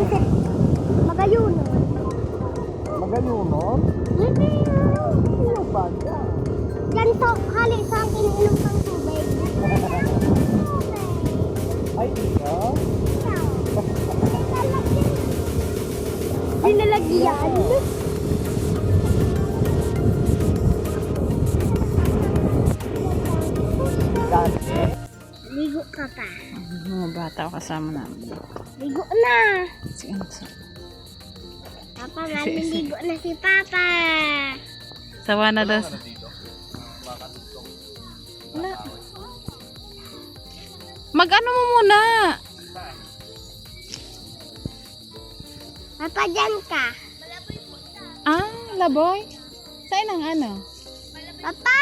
isip magayunon. Magayunon? Hindi. Ano ba yan? Yan to, hali sa ang iniinom ng tubig. Ay, ito? Dinalagyan. Dati? Ligo ka pa. Mga bata kasama namin. Ligo na. Si Anso. Papa, maliligo na si Papa. Sawa na daw. Wala. Mag-ano mo muna? Papa, dyan ka. Ah, laboy? Saan ang ano? Papa,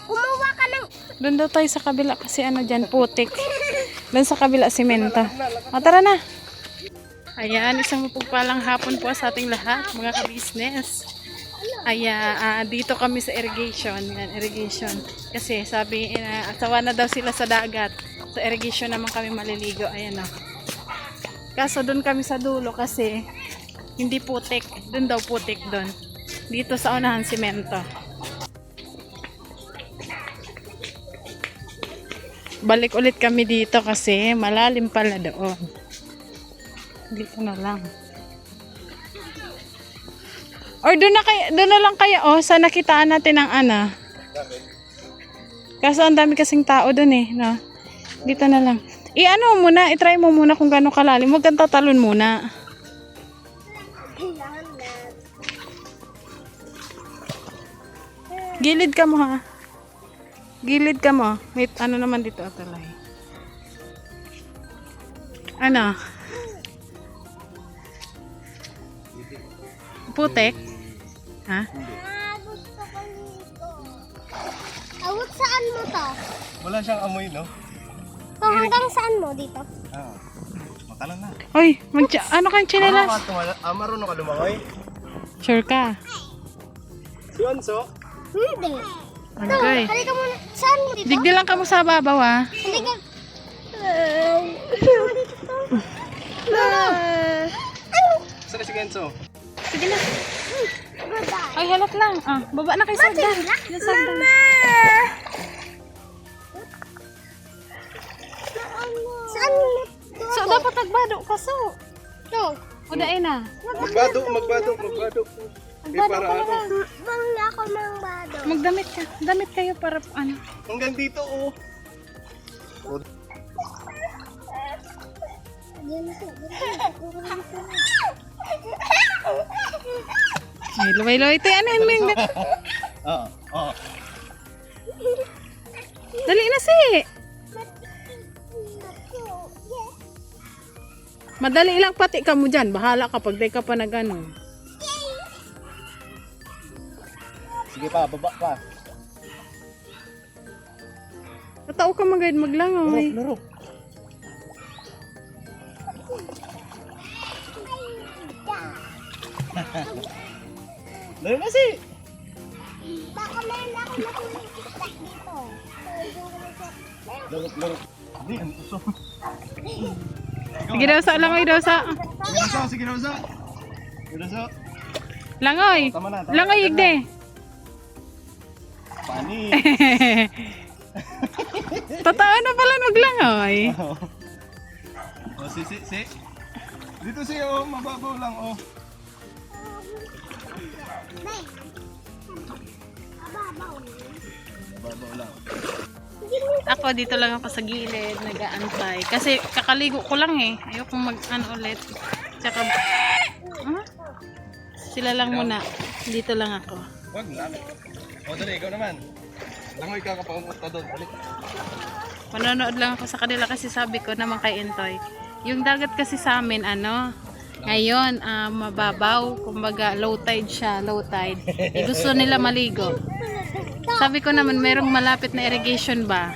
kumuha ka ng... Doon daw tayo sa kabila kasi ano dyan, putik. Doon sa kabila, simento. O, tara na. Ayan, isang mapagpalang hapon po sa ating lahat, mga ka-business. Ayan, dito kami sa irrigation. Yan, irrigation. Kasi sabi, asawa na daw sila sa dagat. Sa irrigation naman kami maliligo. Ayan o. Kaso doon kami sa dulo kasi hindi putik. Doon daw putik doon. Dito sa unahan, simento. Balik ulit kami dito kasi malalim pala doon. Dito na lang. Or doon na lang kaya sa nakitaan natin ang ana. Kaso ang dami kasing tao doon no. Dito na lang. I-ano muna, i-try mo muna kung gaano kalalim. Huwag kang tatalon muna. Gilid ka mo ha. Gilid ka mo. May ano naman dito atalay. Ano? Putek? Ha? Gusto ko nito. Awag saan mo to? Wala siyang amoy, no? So, hanggang saan mo dito? Ah, matalan na. Oy, ano kang chinelas? Marunong ka lumangoy? Sure ka? Si Onso? Hindi. Okay. Halika muna. Saan mo dito? Digdi lang ka mo sa babaw ha. Halika. Saan na si Kenzo? Sige na. Goodbye. Ay, halat lang. Baba na kay Sagdan. Yung Sagdan. Saan mo? So, dapat nagbado ka so. No. Udain na. Magbado. Nagbado ka na lang. Bang ako ng bado. Magdamit ka. Damit kayo para ano. Hanggang dito, oh. Ay, luway-luway. Ito yan. Oo. Dali na si. Madali lang pati ka mo dyan. Bahala ka pag di ka pa nag-ano. Sige pa, baba pa. Tatao ka mag-guide maglangoy. Laro. Laro na si. Baka meron ako nakikita dito. Laro. Hindi, ang uso. Sige daw sa langoy daw sa. Sige na. Langoy. Tama na. Langoy igde. Pani. Totoo na pala maglangoy. Oh, si. Dito si, oh, mababaw lang, oh. Mababaw lang. Ako dito lang ako sa gilid, nag-aantay. Kasi kakaligo ko lang ayokong mag-ano ulit. Tsaka, sila lang muna. Dito lang ako. Wag na. O, dali, ikaw naman. Langoy ka kapag umunta doon. Dali. Manonood lang ako sa kanila kasi sabi ko naman kay Intoy. Yung dagat kasi sa amin, ngayon, mababaw. Kumbaga, low tide siya, low tide. Gusto nila maligo. Sabi ko naman, merong malapit na irrigation ba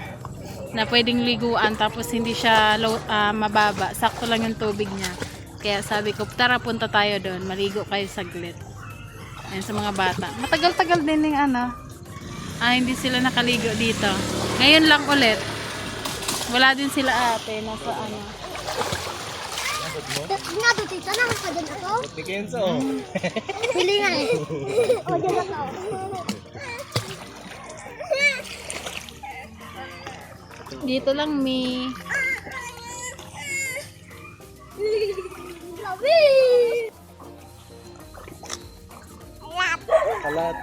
na pwedeng liguan tapos hindi siya mababa. Sakto lang yung tubig niya. Kaya sabi ko, tara punta tayo doon. Maligo kayo saglit. Ayan sa mga bata. Matagal-tagal din yung hindi sila nakaligo dito. Ngayon lang ulit. Wala din sila ate. Nasa likod mo. Nga to, tita. Nakakadyan ako. Ni Kenzo. Pili nga eh. O, dyan ako. Dito lang, Mi. Grabe! Kalat.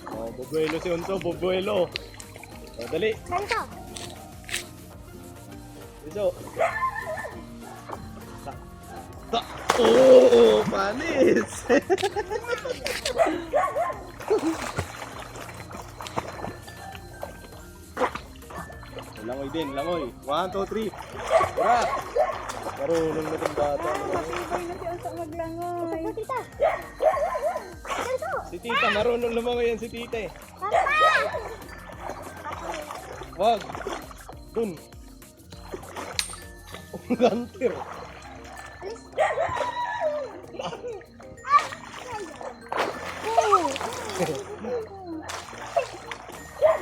Oh, bubuelo si Unso, bubuelo. Oh, dali. Ganito. Iso. Ta. Oh, panis. Langoy din, langoy. 1, 2, 3. Tara. Marunong na itong bata. Ito, tita. Ganito. Si tita, marunong lumangoy yan si tita eh. Papa! Wag. Dun. Gantir.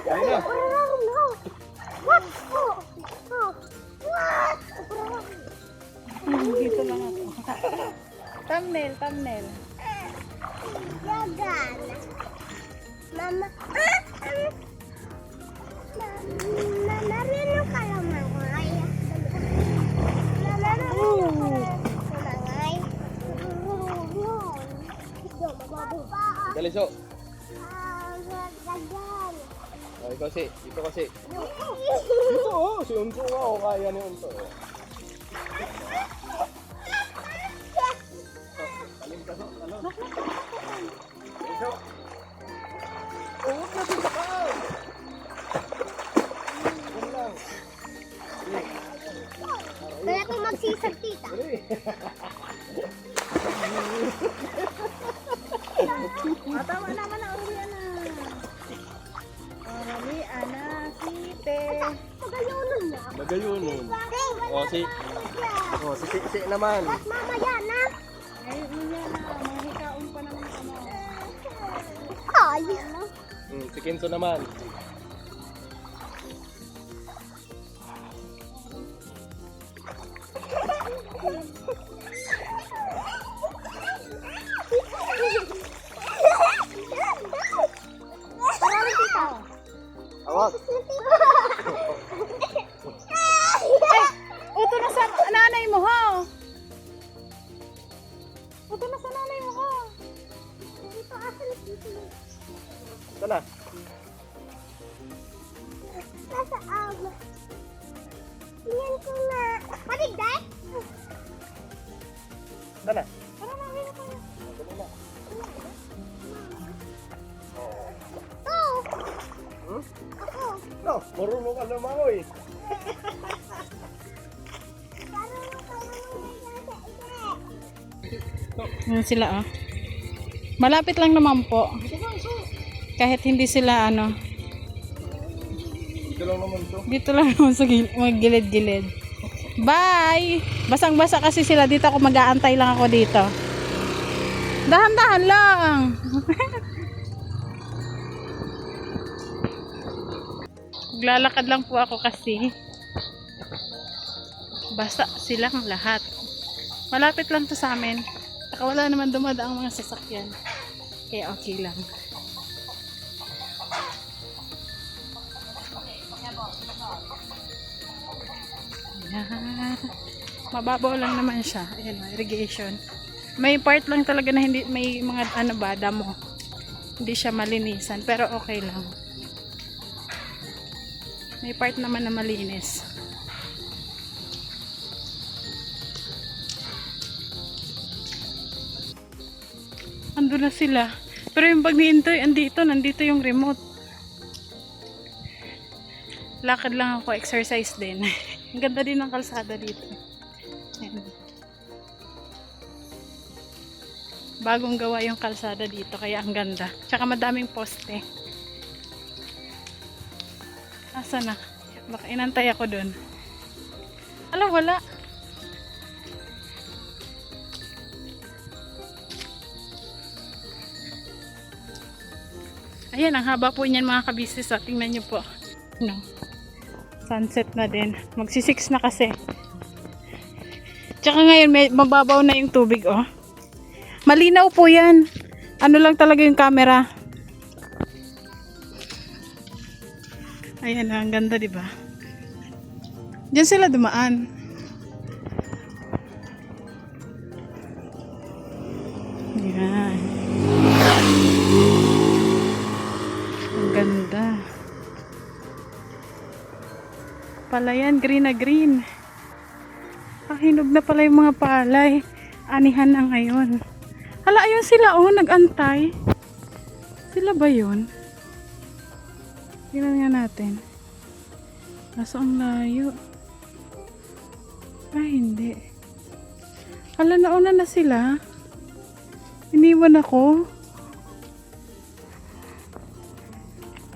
Ayun na. What? Oh. Oh. What? Dito lang ako. Thumbnail, thumbnail. Jagan. Mama. Mama, rin ka lang mangay. Mama, rin ka lang mangay. Dali, so. Jagan. Oh, ikaw si. Dito kasi. Dito oh. Si Unso nga. Oh, kaya ni Unso. Oh. Talim ka, so. Talon. So. Oh, huwag na sisakal. Yan lang. Sige. Kaya ito magsisag, tita. Dali. Tama naman na, uwian na. Uwian na, site. Pagayunan na. Nagayunon. Oh, si. Oh, si naman. At mamaya na. Ngayon niya na, mahikaon pa naman ka mo. Ay. Si Kenzo naman. Parang tita. Awak. Uto na sa nanay mo, ha? Uto na sa nanay mo, ha? Dito asan dito. Sana. Nasa Tingnan ko nga. Mabigday? Sana. Parang mabigday ko na. Dali na. Oh, Hmm? ako. No, marunong ka lumangoy. Parang Yan sila, oh. Malapit lang naman po. Kahit hindi sila, ano, Ito lang naman to. dito lang naman sa gilid-gilid. Bye! Basang-basa kasi sila dito. Ako mag-aantay lang ako dito. Dahan-dahan lang! Maglalakad lang po ako kasi basa silang lahat. Malapit lang to sa amin. Saka wala naman dumadaang mga sasakyan. Kaya okay lang. Ayan. Mababaw lang naman siya. Ayan, irrigation. May part lang talaga na hindi, may mga ano ba, damo. Hindi siya malinisan, pero okay lang. May part naman na malinis. Ando na sila. Pero yung pag ni-enjoy, nandito yung remote. Lakad lang ako, exercise din. Ang ganda din ng kalsada dito. Ayan. Bagong gawa yung kalsada dito, kaya ang ganda. Tsaka madaming poste. Asa na? Baka inantay ako dun. Ala, wala. Ayan, ang haba po niyan mga kabisnes. Tingnan nyo po. No. Sunset na din. Magsi-6 na kasi. Tsaka ngayon, mababaw na yung tubig, oh. Malinaw po yan. Ano lang talaga yung camera. Ayan, ang ganda, di ba? Diyan sila dumaan. Yan. Ang ganda. Palayan, green na green. Hinog na pala yung mga palay. Anihan na ngayon. Hala, ayun sila, oh, nag-antay. Sila ba yun? Tingnan nga natin. Nasa ang layo. Ay, hindi. Hala, nauna na sila. Iniwan ako.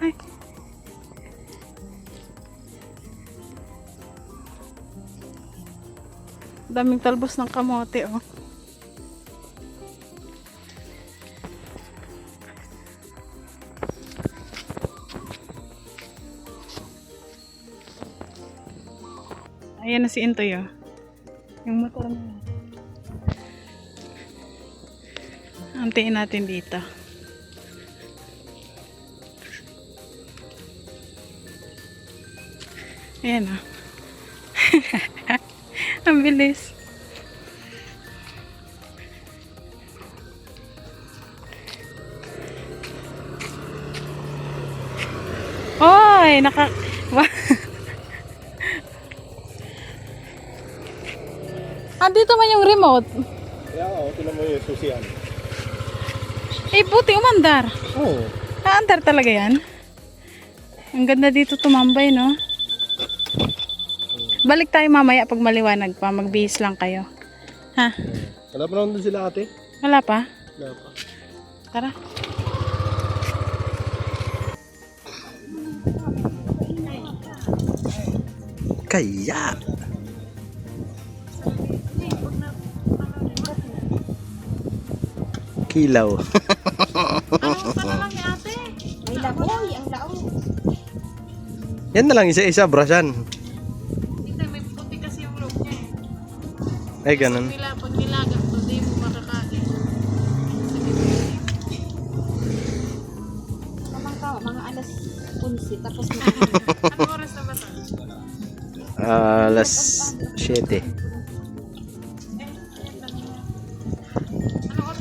Ay. Daming talbos ng kamote, oh. Ayan na si Intoy, oh. Yung motor mo. Antayin natin dito. Ayan, oh. Ang bilis. Oy, andito man yung remote. Kaya nga, tinan mo yung susian. Eh, buti umandar. Oo. Naandar talaga yan. Ang ganda dito tumambay, no? Balik tayo mamaya pag maliwanag pa. Magbihis lang kayo. Ha? Wala pa naman doon sila ate? Wala pa? Wala pa. Tara. Kaya! Kilaw. Lang ni ate. May laboy, ang lao. Yan na lang isa-isa, brasan. Dito, may puti kasi yung loob niya eh. Ay, ganun. Pag nilaga, hindi mo makakain. Tamang ka, mga alas 11, tapos na. Anong oras na ba ito? Alas 7.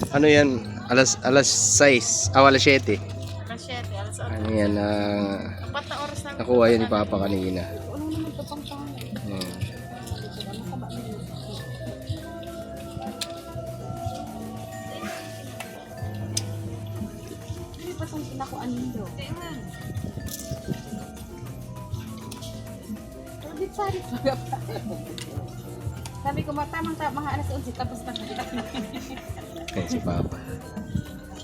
Ano yan? Alas 6. Alas 7. Alas 7, alas 8. Ano yan? Apat na oras na. Nakuha yun ni Papa kanina. Ano naman ito pang pangalan? Hmm. Hindi pa itong pinakuan nito. Ulit sarit. Sabi ko, tamang mga alas 11, tapos na. Kaya si Papa.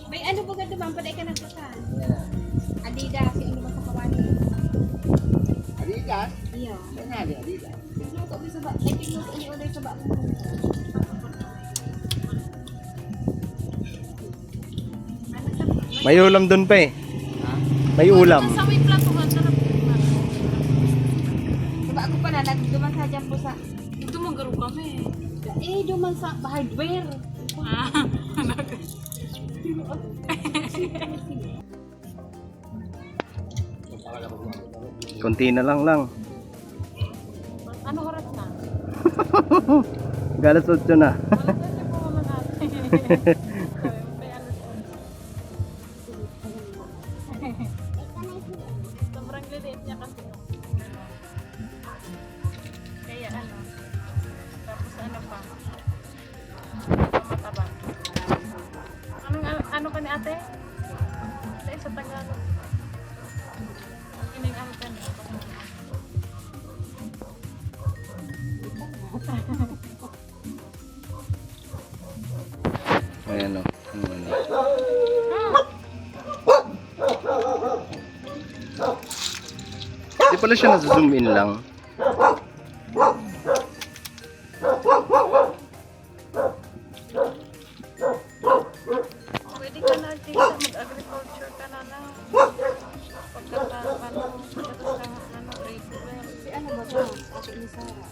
May ano ba ganda ba? Paday ka na sa saan? Adidas, yung ano ba sa kawali? Adidas? Iyo. Ano nga din, Adidas? Pigluto ko sa ba? Ay, pigluto ni Uday sa ba? May ulam dun pa eh. May ulam. Sa may platuhan, sarap. Diba ako pala, nagduman sa dyan po sa... Dito magaro kami. duman sa hardware. Ah, Konti na lang. ano oras na? Galas 8 na. Wala na siya po mga natin. Sobrang lilit niya kasi. Kaya ano. Tapos ano pa. Mataba. Ano ka ni ate? Sa Tagalog. Kining ano ka niya. Ayan o. Hindi pala siya nasa-zoom in lang. Pwede ka na dito mag-agriculture ka na lang. Pagkatapos grade 12. Si ano ba ito? Ate ni Sarah.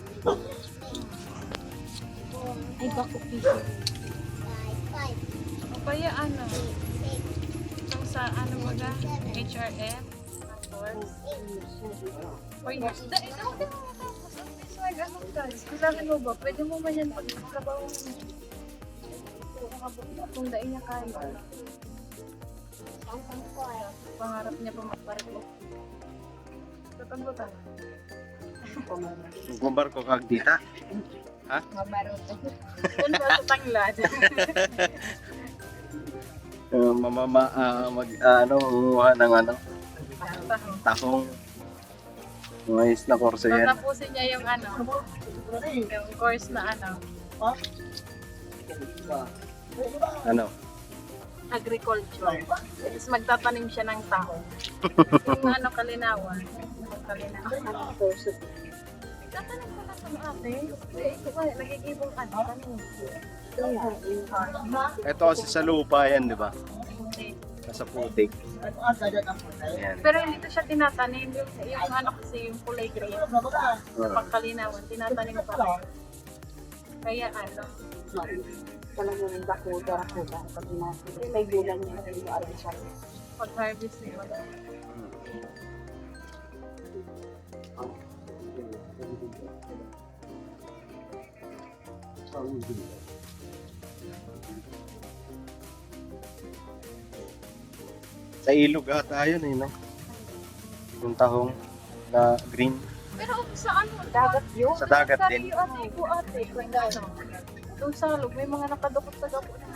Iba ko piso. O kaya ano? Itong sa ano baga? HRM? Course? 4 years. Dahil ako din mo matapos. Ang piso ay ganun guys. Sabi mo ba, pwede mo man yan pagkabaw mo. Kung dahil niya kaya. Pangarap niya pa magparit mo. Tatang ba tayo? Gumbar ko kag dita. Ha? Yan ba sa tanglad? Manguha ng tahong. Mais na korso yan. Tatapusin niya yung yung course na Ano? agriculture. Tapos magtatanim siya ng taho. Yung kalinawan. Kalinawan. Magtatanim ka lang sa ate. Nagigibong tanim. Ito kasi sa lupa yan, di ba? Nasa putik. Ayan. Pero hindi ko siya tinatanim. Yung kasi yung kulay green. Pagkalinawan, tinatanim pa rin. Kaya Talagang dakuda pag natin. May gulang niya sa iyo alam siya. pag-harvest niya. Sa ilog ata yun no? Yung tahong na green. Pero sa dagat yun? Sa dagat din. Ate. Doon sa loob, may mga nakadukot sa gapo na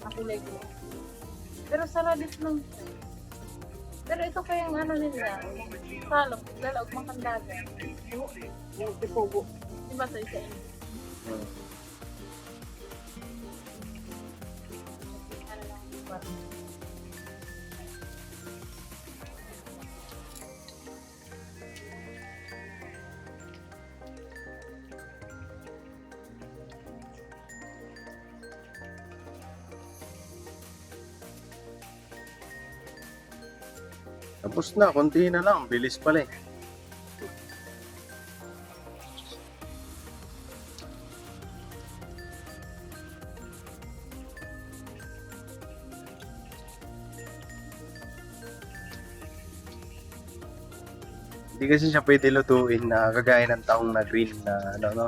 nakulay ko. Pero sarabis lang. Pero ito pa yung nila. Salok, lalaog mga dagat. Yung tipugo. Diba ito isa yun? Tapos na, konti na lang. Bilis pala eh. Hindi kasi siya pwede lutuin na kagaya ng taong na green na no?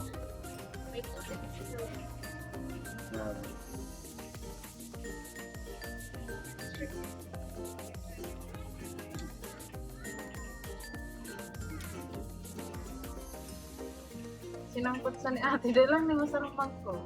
Sinangkot sa ni ate, dahil lang ni masarap ko.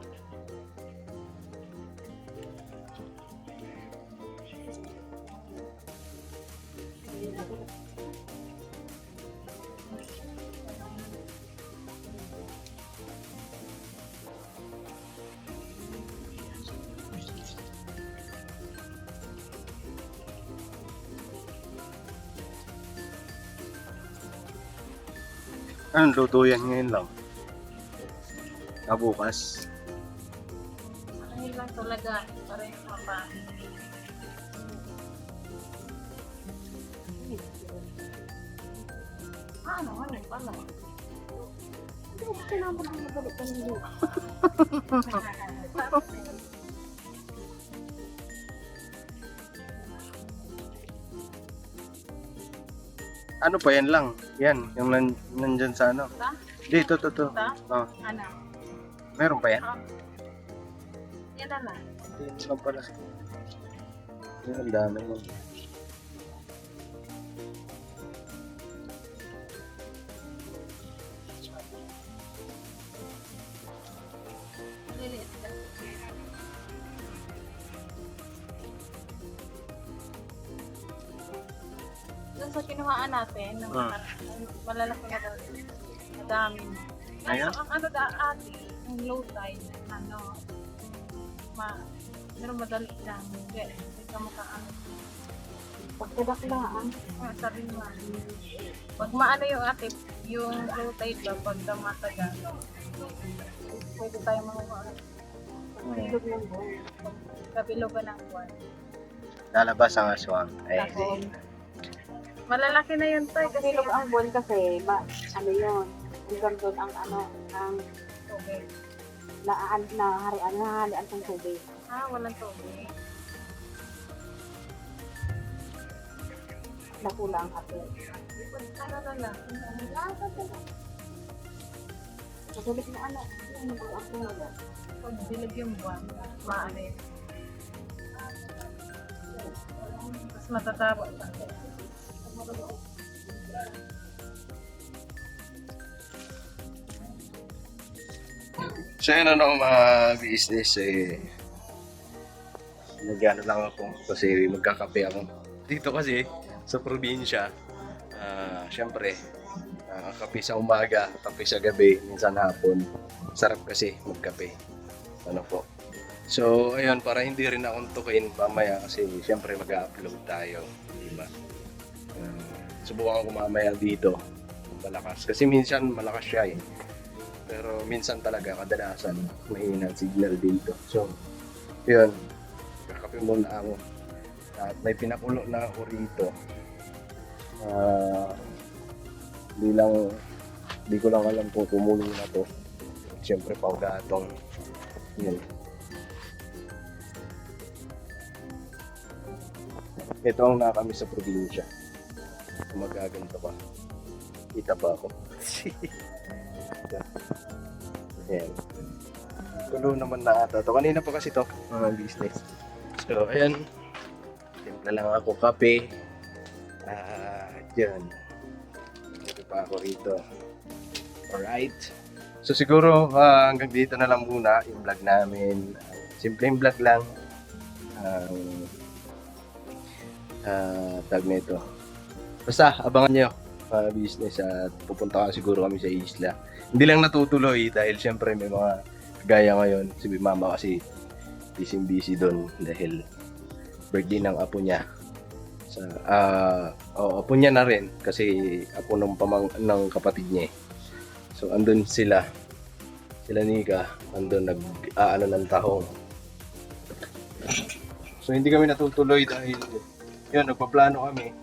Anong luto yan ngayon lang? Bukas. Ano lang talaga, para yung mapa. Ano pala? Hindi ko kailangan ang mabalik ka nilo. Ano pa yan lang? Yan, yung nandyan sa ano? Ta? Dito. Ta? Oh, Ano? meron pa yan? Yan na lang. Yan lang pala. Yan, ang dami mo. Liliit ka. Doon sa kinuhaan natin, ng malalaki na daw. Madami. Ayan? Ang ate, yung low tide, pero madali lang. Hindi ka Pagkadaklaan. sabi mo, pag maano yung ate, yung low tide ba, pag matagal, pwede tayo makuha. Ilog ng buwan. Kabilogan ng buwan. Lalabas ang aswang. Ay, Malalaki na yun tayo kasi Ilog ang buwan kasi, ano yun, hanggang doon ang ang tubig. nahalian ng tubig. Walang tubig. Nakula ang kape. Ano na lang? Masulit na ano. Pag dilag yung buwan, maalit. Mas matatapos. So yun ano mga business nag-ano lang ako kasi magkakape ako. Dito kasi sa probinsya, syempre kape sa umaga, kape sa gabi, minsan hapon. Sarap kasi magkape. Ano po. So ayun, para hindi rin akong tukin mamaya kasi syempre mag-upload tayo, di ba? Subukan ko mamaya dito malakas kasi minsan malakas siya eh. Pero minsan talaga, kadalasan, mahina ang signal dito. So, yun. Kakape muna ako. At may pinakulo na ako rito. Hindi ko lang alam kung kumulo na to. Siyempre, panggatong. Yun. Ito ang nakakami sa probinsya. Magaganto pa. Kita pa ako. Ayan. Tulo naman na ata to. Kanina pa kasi to, mga business. So, ayan. Timpla lang ako kape. Yan. Ito pa ako rito. Alright. So, siguro hanggang dito na lang muna yung vlog namin. Simpleng vlog lang. Tag nito. Basta, abangan nyo mga business at pupunta ka siguro kami sa isla. Hindi lang natutuloy dahil syempre may mga gaya ngayon. Si mama kasi busy doon dahil birthday ng apo niya. Apo niya na rin kasi apo ng kapatid niya. So andun sila Nika, andun nag-aano ng tahong. So hindi kami natutuloy dahil yun, nagpaplano kami.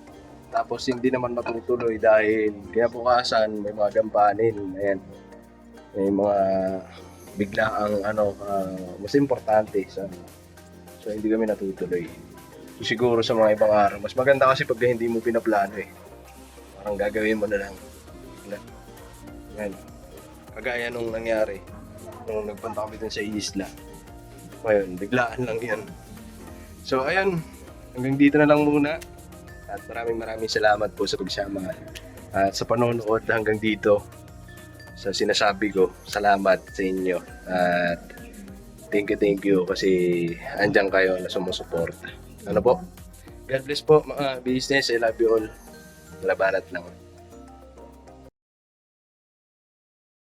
Tapos hindi naman matutuloy dahil kinabukasan may mga gampanin. Ayan. May mga biglaang mas importante sa so hindi kami natutuloy. So, siguro sa mga ibang araw mas maganda kasi pag hindi mo pinaplano eh. Parang gagawin mo na lang. Ayan. Kagaya nung nangyari nung nagpunta kami dun sa isla. Ngayon, biglaan lang yan. So ayan, hanggang dito na lang muna. At maraming salamat po sa pagsama at sa panonood hanggang dito sa sinasabi ko. Salamat sa inyo at thank you kasi andyan kayo na sumusuporta. Ano po? God bless po mga business. I love you all. Labanat lang.